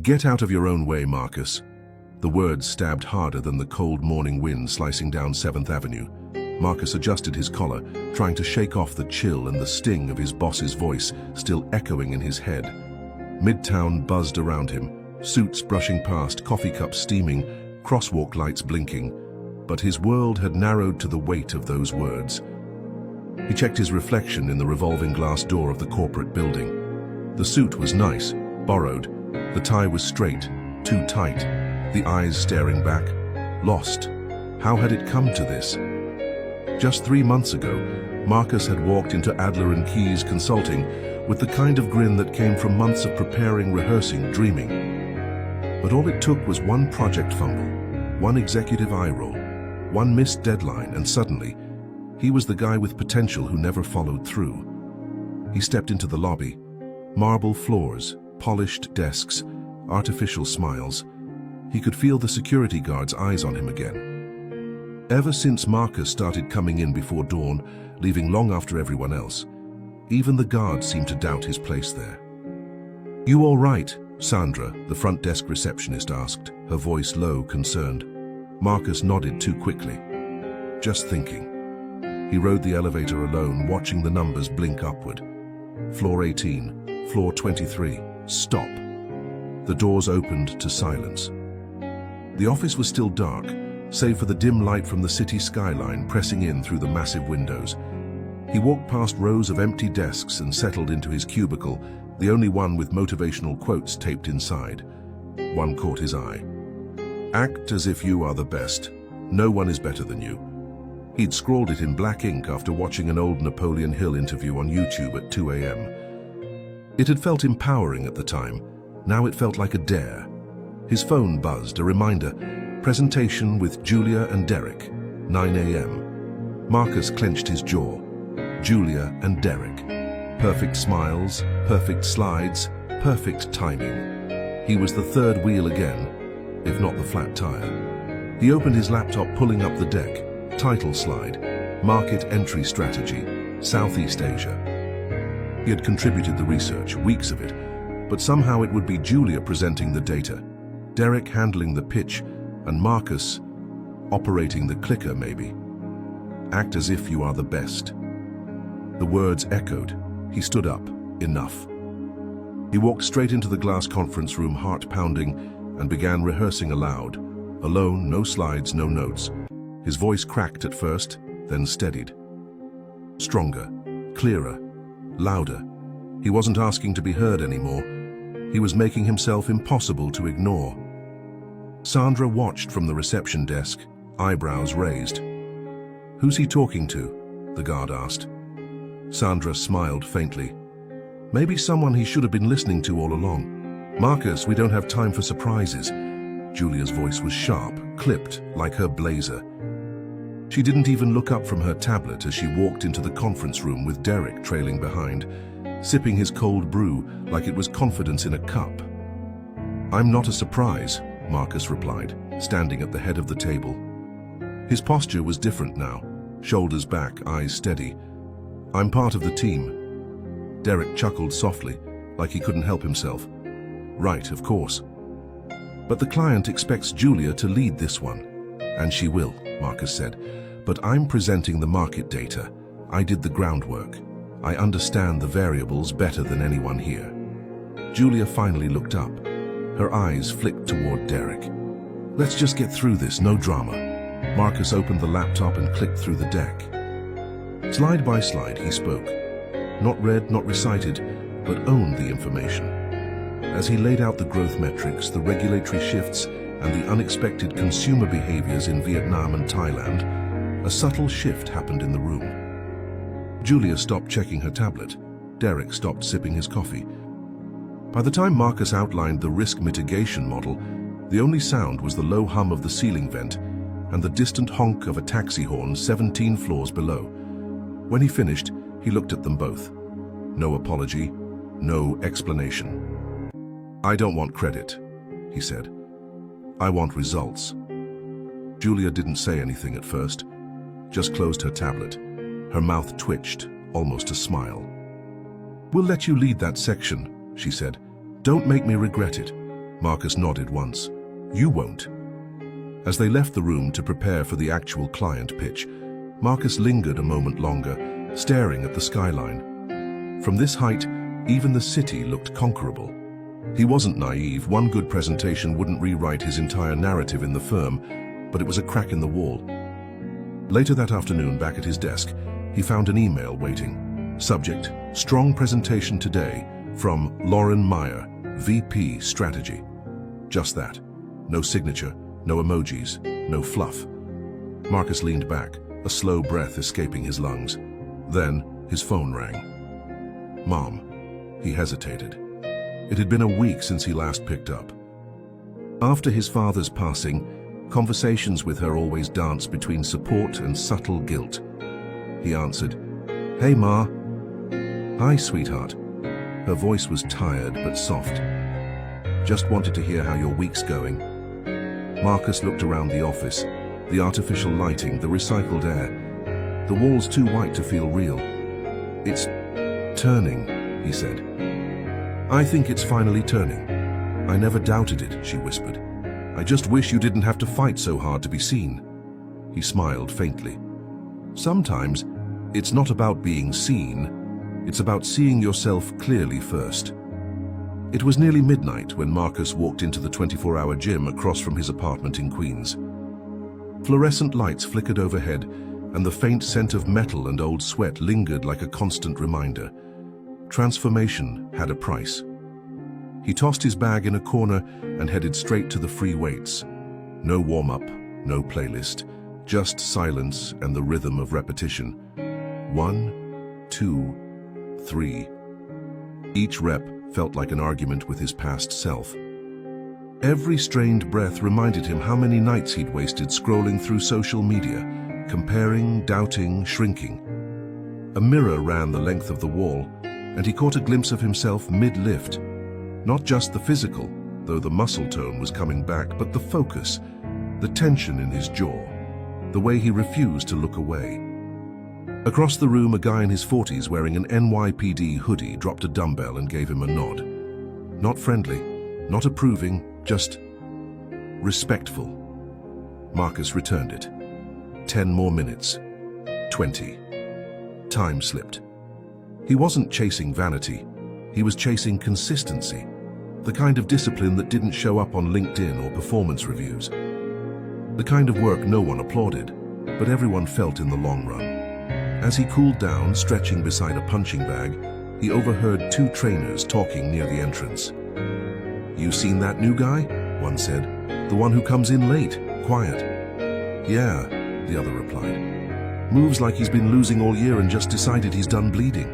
Get out of your own way, Marcus. The words stabbed harder than the cold morning wind slicing down 7th Avenue. Marcus adjusted his collar, trying to shake off the chill and the sting of his boss's voice still echoing in his head. Midtown buzzed around him, suits brushing past, coffee cups steaming, crosswalk lights blinking. But his world had narrowed to the weight of those words. He checked his reflection in the revolving glass door of the corporate building. The suit was nice, borrowed. The tie was straight, too tight. The eyes staring back, lost. How had it come to this? Just 3 months ago, Marcus had walked into Adler & Keyes Consulting with the kind of grin that came from months of preparing, rehearsing, dreaming. But all it took was one project fumble, one executive eye roll, one missed deadline, and suddenly, he was the guy with potential who never followed through. He stepped into the lobby. Marble floors, polished desks, artificial smiles. He could feel the security guard's eyes on him again. Ever since Marcus started coming in before dawn, leaving long after everyone else, even the guards seemed to doubt his place there. "You all right?" Sandra, the front desk receptionist, asked, her voice low, concerned. Marcus nodded too quickly. "Just thinking." He rode the elevator alone, watching the numbers blink upward. Floor 18, floor 23, stop. The doors opened to silence. The office was still dark, save for the dim light from the city skyline pressing in through the massive windows. He walked past rows of empty desks and settled into his cubicle, the only one with motivational quotes taped inside. One caught his eye. "Act as if you are the best. No one is better than you." He'd scrawled it in black ink after watching an old Napoleon Hill interview on YouTube at 2 a.m. It had felt empowering at the time. Now it felt like a dare. His phone buzzed, a reminder. Presentation with Julia and Derek, 9 a.m. Marcus clenched his jaw. Julia and Derek. Perfect smiles, perfect slides, perfect timing. He was the third wheel again, if not the flat tire. He opened his laptop, pulling up the deck. Title slide, Market Entry Strategy, Southeast Asia. He had contributed the research, weeks of it, but somehow it would be Julia presenting the data, Derek handling the pitch, and Marcus operating the clicker, maybe. Act as if you are the best. The words echoed. He stood up. Enough. He walked straight into the glass conference room, heart pounding, and began rehearsing aloud. Alone, no slides, no notes. His voice cracked at first, then steadied. Stronger, clearer, louder. He wasn't asking to be heard anymore. He was making himself impossible to ignore. Sandra watched from the reception desk, eyebrows raised. "Who's he talking to?" the guard asked. Sandra smiled faintly. "Maybe someone he should have been listening to all along." "Marcus, we don't have time for surprises." Julia's voice was sharp, clipped, like her blazer. She didn't even look up from her tablet as she walked into the conference room with Derek trailing behind, sipping his cold brew like it was confidence in a cup. "I'm not a surprise," Marcus replied, standing at the head of the table. His posture was different now, shoulders back, eyes steady. "I'm part of the team." Derek chuckled softly, like he couldn't help himself. "Right, of course. But the client expects Julia to lead this one." "And she will," Marcus said. "But I'm presenting the market data. I did the groundwork. I understand the variables better than anyone here." Julia finally looked up. Her eyes flicked toward Derek. "Let's just get through this, no drama." Marcus opened the laptop and clicked through the deck. Slide by slide, he spoke. Not read, not recited, but owned the information. As he laid out the growth metrics, the regulatory shifts, and the unexpected consumer behaviors in Vietnam and Thailand, a subtle shift happened in the room. Julia stopped checking her tablet. Derek stopped sipping his coffee. By the time Marcus outlined the risk mitigation model, the only sound was the low hum of the ceiling vent and the distant honk of a taxi horn 17 floors below. When he finished, he looked at them both. No apology, no explanation. "I don't want credit," he said. "I want results." Julia didn't say anything at first, just closed her tablet. Her mouth twitched, almost a smile. "We'll let you lead that section," she said. "Don't make me regret it." Marcus nodded once. You won't. As they left the room to prepare for the actual client pitch, Marcus lingered a moment longer, staring at the skyline. From this height, even the city looked conquerable. He wasn't naive. One good presentation wouldn't rewrite his entire narrative in the firm, but it was a crack in the wall. Later that afternoon, back at his desk, he found an email waiting. Subject: strong presentation today from Lauren Meyer, VP Strategy. Just that. No signature, no emojis, no fluff. Marcus leaned back, a slow breath escaping his lungs. Then his phone rang. Mom. He hesitated. It had been a week since he last picked up. After his father's passing, conversations with her always danced between support and subtle guilt. He answered, "Hey, Ma." "Hi, sweetheart." Her voice was tired but soft. "Just wanted to hear how your week's going." Marcus looked around the office, the artificial lighting, the recycled air. The walls too white to feel real. "It's turning," he said. "I think it's finally turning. I never doubted it," she whispered. "I just wish you didn't have to fight so hard to be seen." He smiled faintly. "Sometimes it's not about being seen, it's about seeing yourself clearly first." It was nearly midnight when Marcus walked into the 24-hour gym across from his apartment in Queens. Fluorescent lights flickered overhead, and the faint scent of metal and old sweat lingered like a constant reminder. Transformation had a price. He tossed his bag in a corner and headed straight to the free weights. No warm-up, no playlist, just silence and the rhythm of repetition. 1, 2, 3. Each rep felt like an argument with his past self. Every strained breath reminded him how many nights he'd wasted scrolling through social media, comparing, doubting, shrinking. A mirror ran the length of the wall, and he caught a glimpse of himself mid-lift. Not just the physical, though the muscle tone was coming back, but the focus, the tension in his jaw, the way he refused to look away. Across the room, a guy in his 40s wearing an NYPD hoodie dropped a dumbbell and gave him a nod. Not friendly, not approving, just respectful. Marcus returned it. 10 more minutes. 20. Time slipped. He wasn't chasing vanity. He was chasing consistency, the kind of discipline that didn't show up on LinkedIn or performance reviews. The kind of work no one applauded, but everyone felt in the long run. As he cooled down, stretching beside a punching bag, he overheard 2 trainers talking near the entrance. "You seen that new guy?" one said. "The one who comes in late, quiet." "Yeah," the other replied. "Moves like he's been losing all year and just decided he's done bleeding."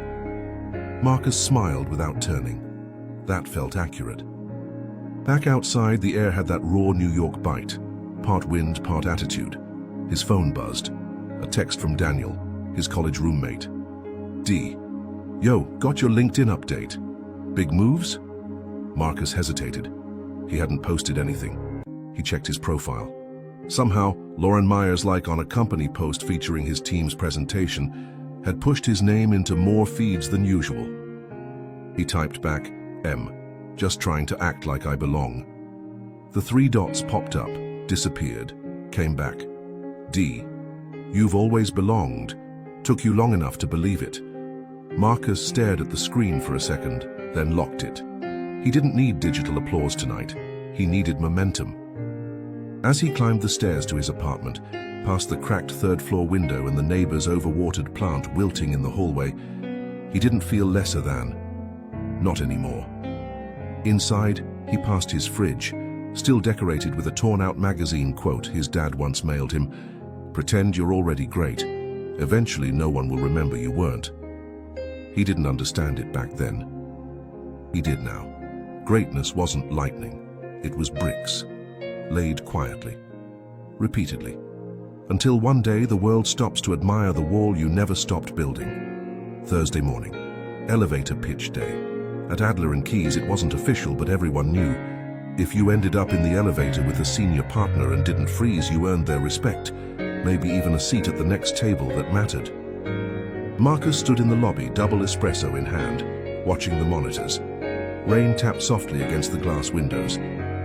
Marcus smiled without turning. That felt accurate. Back outside, the air had that raw New York bite, part wind, part attitude. His phone buzzed. A text from Daniel, his college roommate. "D. Yo, got your LinkedIn update? Big moves?" Marcus hesitated. He hadn't posted anything. He checked his profile. Somehow, Lauren Meyer's like on a company post featuring his team's presentation had pushed his name into more feeds than usual. He typed back, "M, just trying to act like I belong." The 3 dots popped up, disappeared, came back. "D, you've always belonged. Took you long enough to believe it." Marcus stared at the screen for a second, then locked it. He didn't need digital applause tonight. He needed momentum. As he climbed the stairs to his apartment, past the cracked 3rd-floor window and the neighbor's overwatered plant wilting in the hallway, he didn't feel lesser than. Not anymore. Inside, he passed his fridge, still decorated with a torn-out magazine quote his dad once mailed him, "Pretend you're already great. Eventually no one will remember you weren't." He didn't understand it back then. He did now. Greatness wasn't lightning. It was bricks, laid quietly, repeatedly, until one day the world stops to admire the wall you never stopped building. Thursday morning, elevator pitch day. At Adler and Keyes it wasn't official, but everyone knew. If you ended up in the elevator with a senior partner and didn't freeze, you earned their respect, maybe even a seat at the next table that mattered. Marcus stood in the lobby, double espresso in hand, watching the monitors. Rain tapped softly against the glass windows.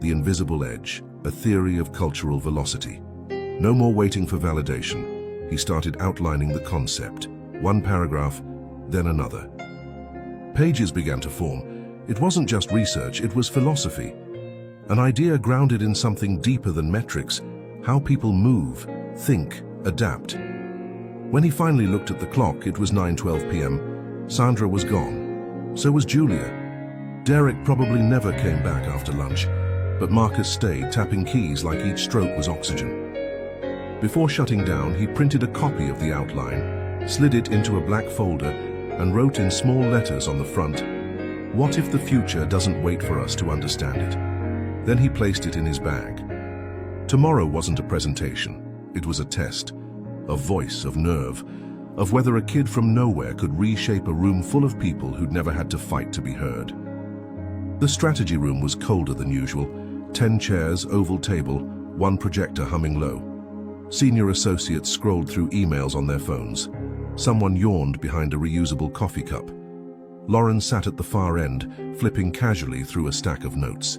The invisible edge, a theory of cultural velocity. No more waiting for validation. He started outlining the concept. One paragraph, then another. Pages began to form. It wasn't just research, it was philosophy. An idea grounded in something deeper than metrics, how people move, think, adapt. When he finally looked at the clock, it was 9:12 p.m. Sandra was gone. So was Julia. Derek probably never came back after lunch, but Marcus stayed, tapping keys like each stroke was oxygen. Before shutting down, he printed a copy of the outline, slid it into a black folder, and wrote in small letters on the front, "What if the future doesn't wait for us to understand it?" Then he placed it in his bag. Tomorrow wasn't a presentation, it was a test, of voice, of nerve, of whether a kid from nowhere could reshape a room full of people who'd never had to fight to be heard. The strategy room was colder than usual, 10 chairs, oval table, one projector humming low. Senior associates scrolled through emails on their phones. Someone yawned behind a reusable coffee cup. Lauren sat at the far end, flipping casually through a stack of notes.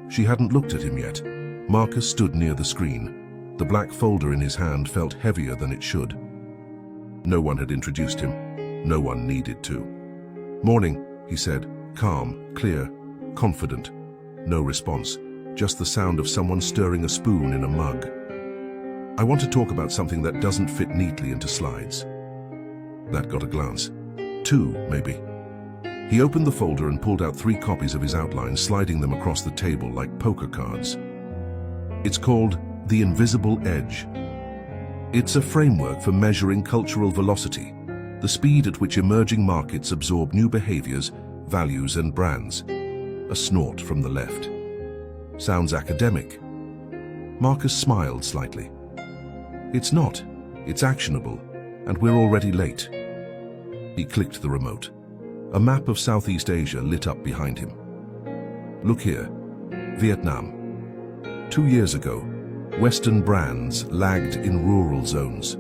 She hadn't looked at him yet. Marcus stood near the screen. The black folder in his hand felt heavier than it should. No one had introduced him. No one needed to. "Morning," he said, calm, clear, confident. No response, just the sound of someone stirring a spoon in a mug. "I want to talk about something that doesn't fit neatly into slides." That got a glance. 2, maybe. He opened the folder and pulled out 3 copies of his outline, sliding them across the table like poker cards. It's called The Invisible Edge. It's a framework for measuring cultural velocity, the speed at which emerging markets absorb new behaviors, values, and brands. A snort from the left. Sounds academic. Marcus smiled slightly. It's not. It's actionable, and we're already late. He clicked the remote. A map of Southeast Asia lit up behind him. Look here, Vietnam. 2 years ago, Western brands lagged in rural zones.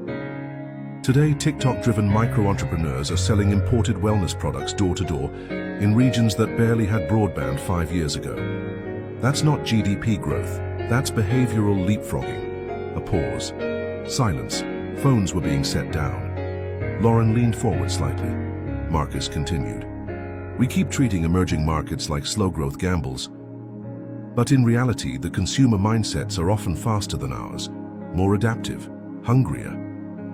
Today, TikTok-driven micro-entrepreneurs are selling imported wellness products door-to-door in regions that barely had broadband 5 years ago. That's not GDP growth, that's behavioral leapfrogging. A pause. Silence. Phones were being set down. Lauren leaned forward slightly. Marcus continued. We keep treating emerging markets like slow-growth gambles. But in reality, the consumer mindsets are often faster than ours, more adaptive, hungrier.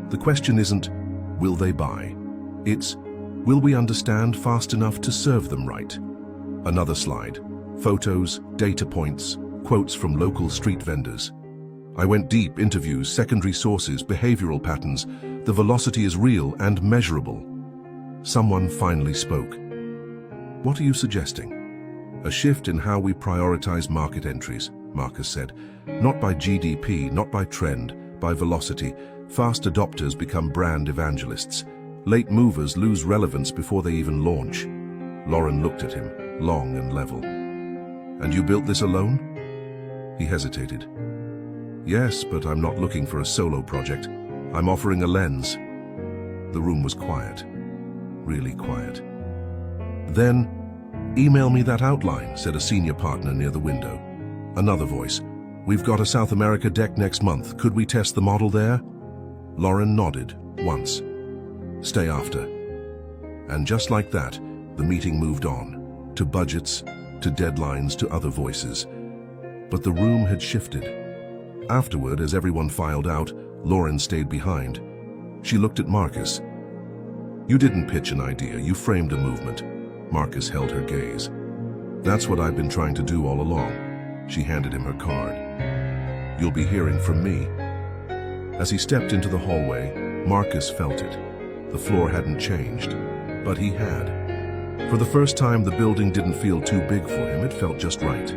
The question isn't, will they buy? It's, will we understand fast enough to serve them right? Another slide. Photos, data points, quotes from local street vendors. I went deep, interviews, secondary sources, behavioral patterns. The velocity is real and measurable. Someone finally spoke. What are you suggesting? A shift in how we prioritize market entries, Marcus said. Not by GDP, not by trend, by velocity. Fast adopters become brand evangelists. Late movers lose relevance before they even launch. Lauren looked at him, long and level. And you built this alone? He hesitated. Yes, but I'm not looking for a solo project. I'm offering a lens. The room was quiet. Really quiet. Then, email me that outline, said a senior partner near the window. Another voice. We've got a South America deck next month. Could we test the model there? Lauren nodded, once. Stay after. And just like that, the meeting moved on. To budgets, to deadlines, to other voices. But the room had shifted. Afterward, as everyone filed out, Lauren stayed behind. She looked at Marcus. You didn't pitch an idea, you framed a movement. Marcus held her gaze. That's what I've been trying to do all along. She handed him her card. You'll be hearing from me. As he stepped into the hallway, Marcus felt it. The floor hadn't changed, but he had. For the first time, the building didn't feel too big for him, it felt just right.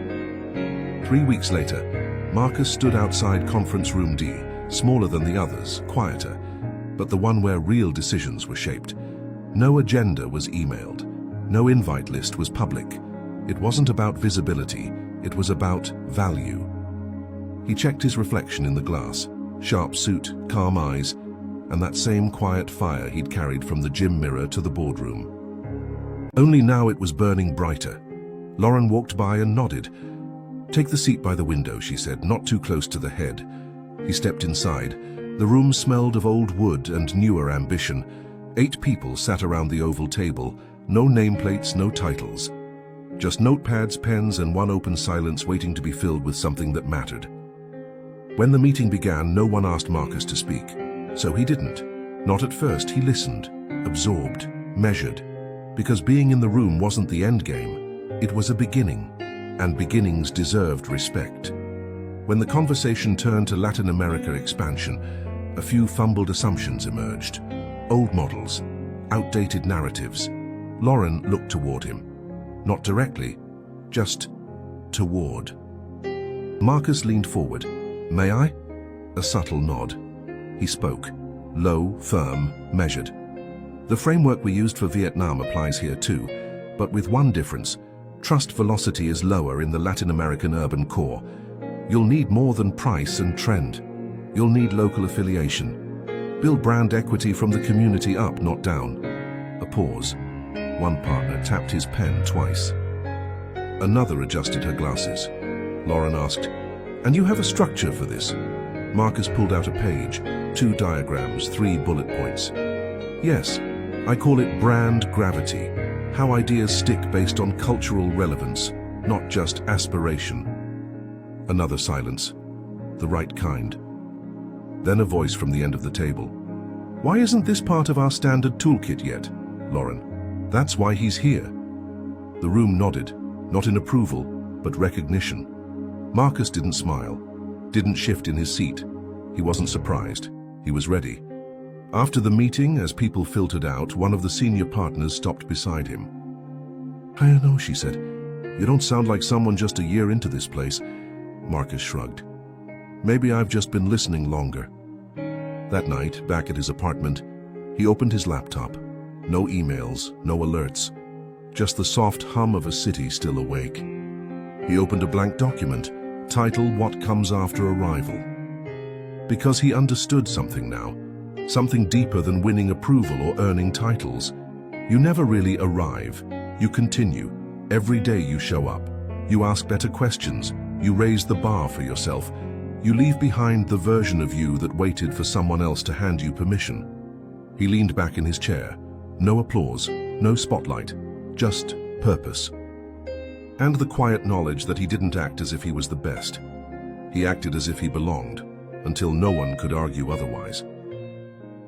3 weeks later, Marcus stood outside Conference Room D, smaller than the others, quieter, but the one where real decisions were shaped. No agenda was emailed. No invite list was public. It wasn't about visibility, it was about value. He checked his reflection in the glass, sharp suit, calm eyes, and that same quiet fire he'd carried from the gym mirror to the boardroom. Only now it was burning brighter. Lauren walked by and nodded. "Take the seat by the window," she said, "not too close to the head." He stepped inside. The room smelled of old wood and newer ambition. 8 people sat around the oval table, no nameplates, no titles. Just notepads, pens, and one open silence waiting to be filled with something that mattered. When the meeting began, no one asked Marcus to speak. So he didn't. Not at first. He listened, absorbed, measured. Because being in the room wasn't the end game. It was a beginning. And beginnings deserved respect. When the conversation turned to Latin America expansion, a few fumbled assumptions emerged. Old models, outdated narratives. Lauren looked toward him. Not directly, just toward. Marcus leaned forward. "May I?" A subtle nod. He spoke, low, firm, measured. "The framework we used for Vietnam applies here too, but with one difference. Trust velocity is lower in the Latin American urban core. You'll need more than price and trend. You'll need local affiliation. Build brand equity from the community up, not down." A pause. One partner tapped his pen twice. Another adjusted her glasses. Lauren asked, "And you have a structure for this?" Marcus pulled out a page, 2 diagrams, 3 bullet points. "Yes, I call it brand gravity. How ideas stick based on cultural relevance, not just aspiration." Another silence. The right kind. Then a voice from the end of the table. "Why isn't this part of our standard toolkit yet, Lauren?" "That's why he's here." The room nodded, not in approval, but recognition. Marcus didn't smile, didn't shift in his seat. He wasn't surprised. He was ready. After the meeting, as people filtered out, one of the senior partners stopped beside him. "I don't know," she said. "You don't sound like someone just a year into this place." Marcus shrugged. "Maybe I've just been listening longer." That night, back at his apartment, he opened his laptop. No emails, no alerts. Just the soft hum of a city still awake. He opened a blank document, titled "What Comes After Arrival." Because he understood something now. Something deeper than winning approval or earning titles. You never really arrive. You continue. Every day you show up. You ask better questions. You raise the bar for yourself. You leave behind the version of you that waited for someone else to hand you permission. He leaned back in his chair. No applause, no spotlight, just purpose. And the quiet knowledge that he didn't act as if he was the best. He acted as if he belonged, until no one could argue otherwise.